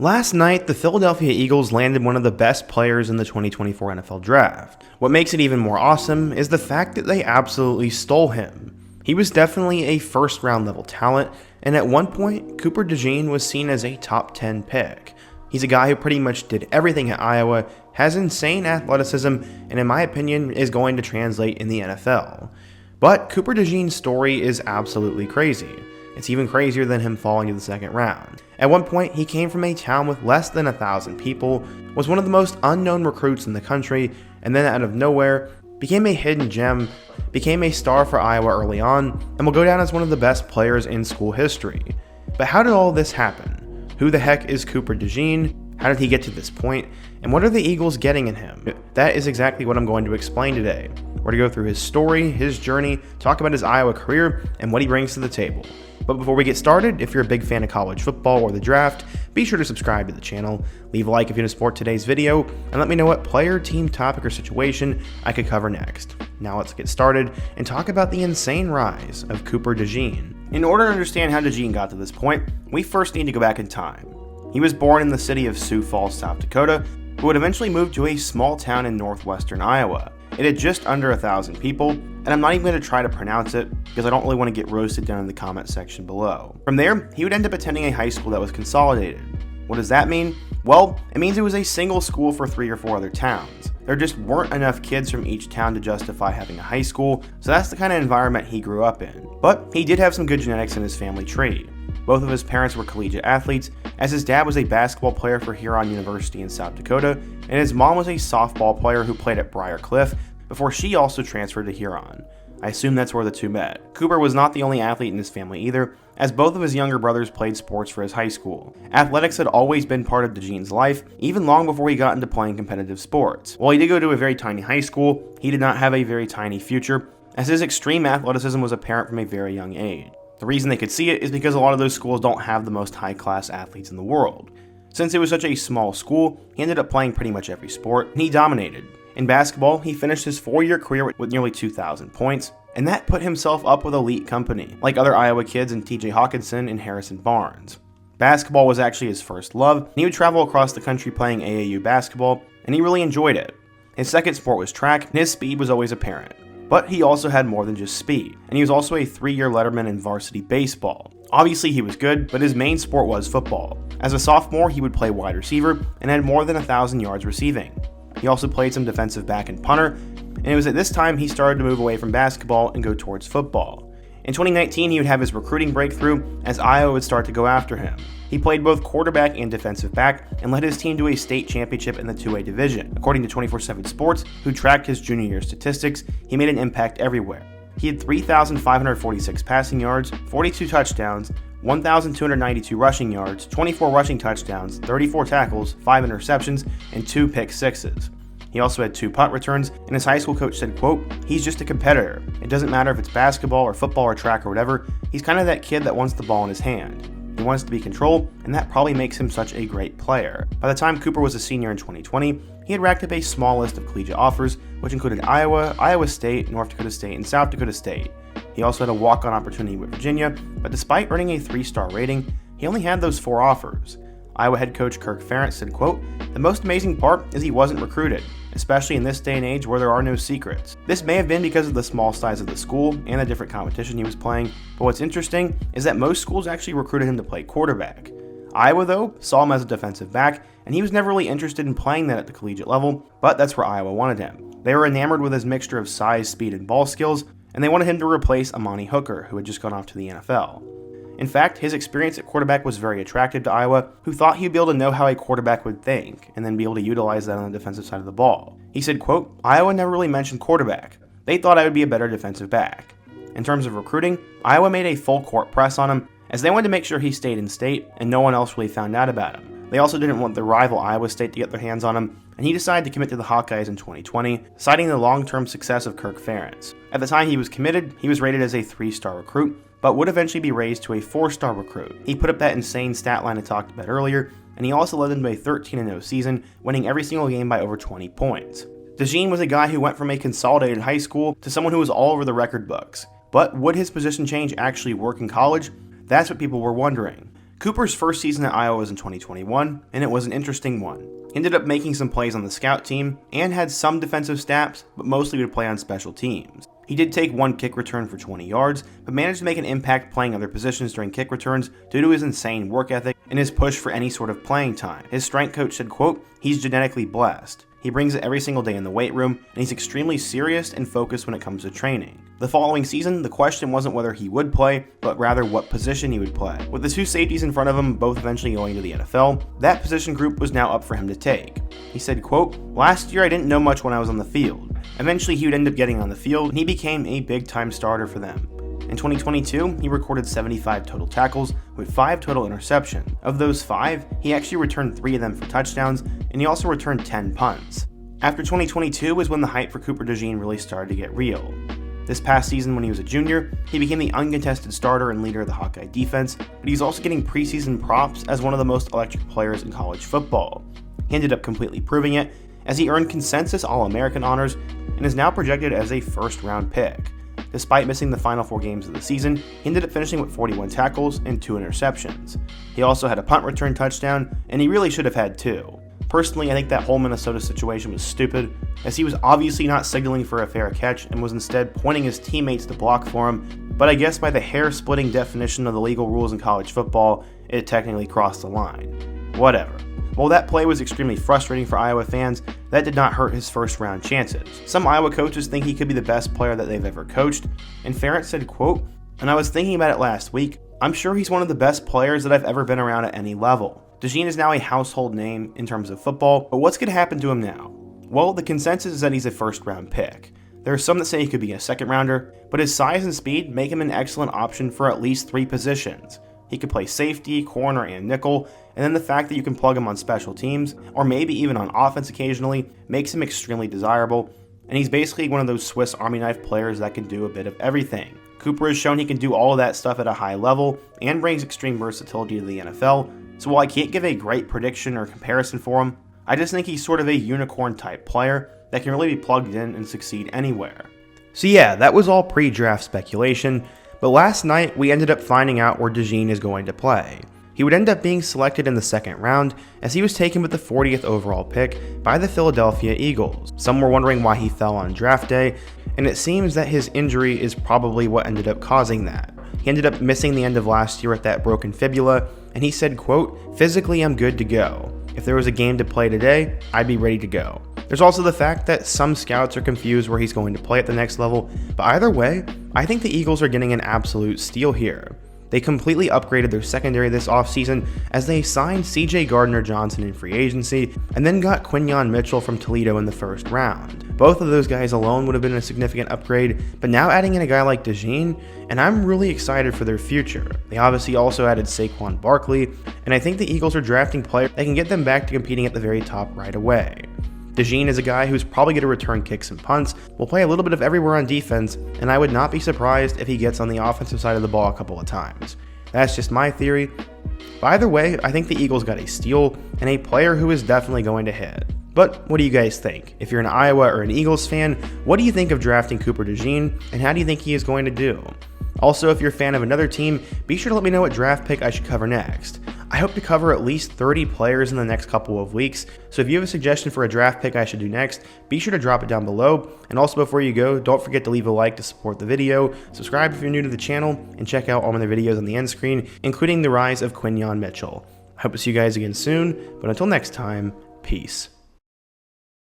Last night, the Philadelphia Eagles landed one of the best players in the 2024 NFL Draft. What makes it even more awesome is the fact that they absolutely stole him. He was definitely a first-round level talent, and at one point, Cooper DeJean was seen as a top 10 pick. He's a guy who pretty much did everything at Iowa, has insane athleticism, and in my opinion, is going to translate in the NFL. But Cooper DeJean's story is absolutely crazy. It's even crazier than him falling to the second round. At one point, he came from a town with less than 1,000 people, was one of the most unknown recruits in the country, and then out of nowhere, became a hidden gem, became a star for Iowa early on, and will go down as one of the best players in school history. But how did all this happen? Who the heck is Cooper DeJean? How did he get to this point? And what are the Eagles getting in him? That is exactly what I'm going to explain today. We're going to go through his story, his journey, talk about his Iowa career, and what he brings to the table. But before we get started, if you're a big fan of college football or the draft, be sure to subscribe to the channel, leave a like if you support today's video, and let me know what player, team, topic, or situation I could cover next. Now let's get started and talk about the insane rise of Cooper DeJean. In order to understand how DeJean got to this point, we first need to go back in time. He was born in the city of Sioux Falls, South Dakota, but would eventually move to a small town in northwestern Iowa. It had just under 1,000 people, and I'm not even going to try to pronounce it because I don't really want to get roasted down in the comment section below. From there, he would end up attending a high school that was consolidated. What does that mean? Well, it means it was a single school for 3 or 4 other towns. There just weren't enough kids from each town to justify having a high school, so that's the kind of environment he grew up in. But he did have some good genetics in his family tree. Both of his parents were collegiate athletes, as his dad was a basketball player for Huron University in South Dakota, and his mom was a softball player who played at Briar Cliff before she also transferred to Huron. I assume that's where the two met. Cooper was not the only athlete in his family either, as both of his younger brothers played sports for his high school. Athletics had always been part of DeJean's life, even long before he got into playing competitive sports. While he did go to a very tiny high school, he did not have a very tiny future, as his extreme athleticism was apparent from a very young age. The reason they could see it is because a lot of those schools don't have the most high-class athletes in the world. Since it was such a small school, he ended up playing pretty much every sport, and he dominated. In basketball, he finished his 4-year career with nearly 2,000 points, and that put himself up with elite company, like other Iowa kids in TJ Hawkinson and Harrison Barnes. Basketball was actually his first love, and he would travel across the country playing AAU basketball, and he really enjoyed it. His second sport was track, and his speed was always apparent. But he also had more than just speed, and he was also a 3-year letterman in varsity baseball. Obviously he was good, but his main sport was football. As a sophomore, he would play wide receiver and had more than 1,000 yards receiving. He also played some defensive back and punter, and it was at this time he started to move away from basketball and go towards football. In 2019, he would have his recruiting breakthrough as Iowa would start to go after him. He played both quarterback and defensive back and led his team to a state championship in the 2A division. According to 24/7 Sports, who tracked his junior year statistics, he made an impact everywhere. He had 3,546 passing yards, 42 touchdowns, 1,292 rushing yards, 24 rushing touchdowns, 34 tackles, 5 interceptions, and 2 pick sixes. He also had 2 punt returns, and his high school coach said, quote, "He's just a competitor. It doesn't matter if it's basketball or football or track or whatever, he's kind of that kid that wants the ball in his hand. He wants to be controlled, and that probably makes him such a great player." By the time Cooper was a senior in 2020, he had racked up a small list of collegiate offers, which included Iowa, Iowa State, North Dakota State, and South Dakota State. He also had a walk-on opportunity with Virginia, but despite earning a 3-star rating, he only had those 4 offers. Iowa head coach Kirk Ferentz said, quote, "The most amazing part is he wasn't recruited, especially in this day and age where there are no secrets. This may have been because of the small size of the school and the different competition he was playing, but what's interesting is that most schools actually recruited him to play quarterback. Iowa, though, saw him as a defensive back, and he was never really interested in playing that at the collegiate level, but that's where Iowa wanted him. They were enamored with his mixture of size, speed, and ball skills, and they wanted him to replace Amani Hooker, who had just gone off to the NFL. In fact, his experience at quarterback was very attractive to Iowa, who thought he'd be able to know how a quarterback would think, and then be able to utilize that on the defensive side of the ball. He said, quote, "Iowa never really mentioned quarterback. They thought I would be a better defensive back." In terms of recruiting, Iowa made a full court press on him, as they wanted to make sure he stayed in state, and no one else really found out about him. They also didn't want the rival Iowa State to get their hands on him, and he decided to commit to the Hawkeyes in 2020, citing the long-term success of Kirk Ferentz. At the time he was committed, he was rated as a 3-star recruit, but would eventually be raised to a 4-star recruit. He put up that insane stat line I talked about earlier, and he also led them to a 13-0 season, winning every single game by over 20 points. DeJean was a guy who went from a consolidated high school to someone who was all over the record books. But would his position change actually work in college? That's what people were wondering. Cooper's first season at Iowa was in 2021, and it was an interesting one. He ended up making some plays on the scout team, and had some defensive stats, but mostly would play on special teams. He did take one kick return for 20 yards, but managed to make an impact playing other positions during kick returns due to his insane work ethic and his push for any sort of playing time. His strength coach said, quote, "He's genetically blessed. He brings it every single day in the weight room, and he's extremely serious and focused when it comes to training." The following season, the question wasn't whether he would play, but rather what position he would play. With the two safeties in front of him both eventually going to the NFL, that position group was now up for him to take. He said, quote, "Last year I didn't know much when I was on the field. Eventually he would end up getting on the field, and he became a big-time starter for them. In 2022, he recorded 75 total tackles with 5 total interceptions. Of those 5, he actually returned 3 of them for touchdowns, and he also returned 10 punts. After 2022 was when the hype for Cooper DeJean really started to get real. This past season when he was a junior, he became the uncontested starter and leader of the Hawkeye defense, but he's also getting preseason props as one of the most electric players in college football. He ended up completely proving it, as he earned consensus All-American honors and is now projected as a first-round pick. Despite missing the final 4 games of the season, he ended up finishing with 41 tackles and 2 interceptions. He also had a punt return touchdown, and he really should have had 2. Personally, I think that whole Minnesota situation was stupid, as he was obviously not signaling for a fair catch and was instead pointing his teammates to block for him, but I guess by the hair-splitting definition of the legal rules in college football, it technically crossed the line. Whatever. While that play was extremely frustrating for Iowa fans, that did not hurt his first-round chances. Some Iowa coaches think he could be the best player that they've ever coached, and Ferentz said, quote, "And I was thinking about it last week, I'm sure he's one of the best players that I've ever been around at any level. DeJean is now a household name in terms of football, but what's going to happen to him now? Well, the consensus is that he's a first-round pick. There are some that say he could be a second-rounder, but his size and speed make him an excellent option for at least 3 positions. He could play safety, corner, and nickel, and then the fact that you can plug him on special teams, or maybe even on offense occasionally, makes him extremely desirable, and he's basically one of those Swiss Army knife players that can do a bit of everything. Cooper has shown he can do all of that stuff at a high level, and brings extreme versatility to the NFL, so while I can't give a great prediction or comparison for him, I just think he's sort of a unicorn-type player that can really be plugged in and succeed anywhere." So yeah, that was all pre-draft speculation, but last night we ended up finding out where DeJean is going to play. He would end up being selected in the second round, as he was taken with the 40th overall pick by the Philadelphia Eagles. Some were wondering why he fell on draft day, and it seems that his injury is probably what ended up causing that. He ended up missing the end of last year with that broken fibula, and he said, quote, "Physically I'm good to go. If there was a game to play today, I'd be ready to go." There's also the fact that some scouts are confused where he's going to play at the next level, but either way, I think the Eagles are getting an absolute steal here. They completely upgraded their secondary this offseason as they signed CJ Gardner-Johnson in free agency and then got Quinyon Mitchell from Toledo in the first round. Both of those guys alone would have been a significant upgrade, but now adding in a guy like DeJean, and I'm really excited for their future. They obviously also added Saquon Barkley, and I think the Eagles are drafting players that can get them back to competing at the very top right away. DeJean is a guy who's probably going to return kicks and punts, will play a little bit of everywhere on defense, and I would not be surprised if he gets on the offensive side of the ball a couple of times. That's just my theory. But either way, I think the Eagles got a steal and a player who is definitely going to hit. But what do you guys think? If you're an Iowa or an Eagles fan, what do you think of drafting Cooper DeJean, and how do you think he is going to do? Also, if you're a fan of another team, be sure to let me know what draft pick I should cover next. I hope to cover at least 30 players in the next couple of weeks, so if you have a suggestion for a draft pick I should do next, be sure to drop it down below. And also before you go, don't forget to leave a like to support the video, subscribe if you're new to the channel, and check out all my other videos on the end screen, including the rise of Quinyon Mitchell. I hope to see you guys again soon, but until next time, peace.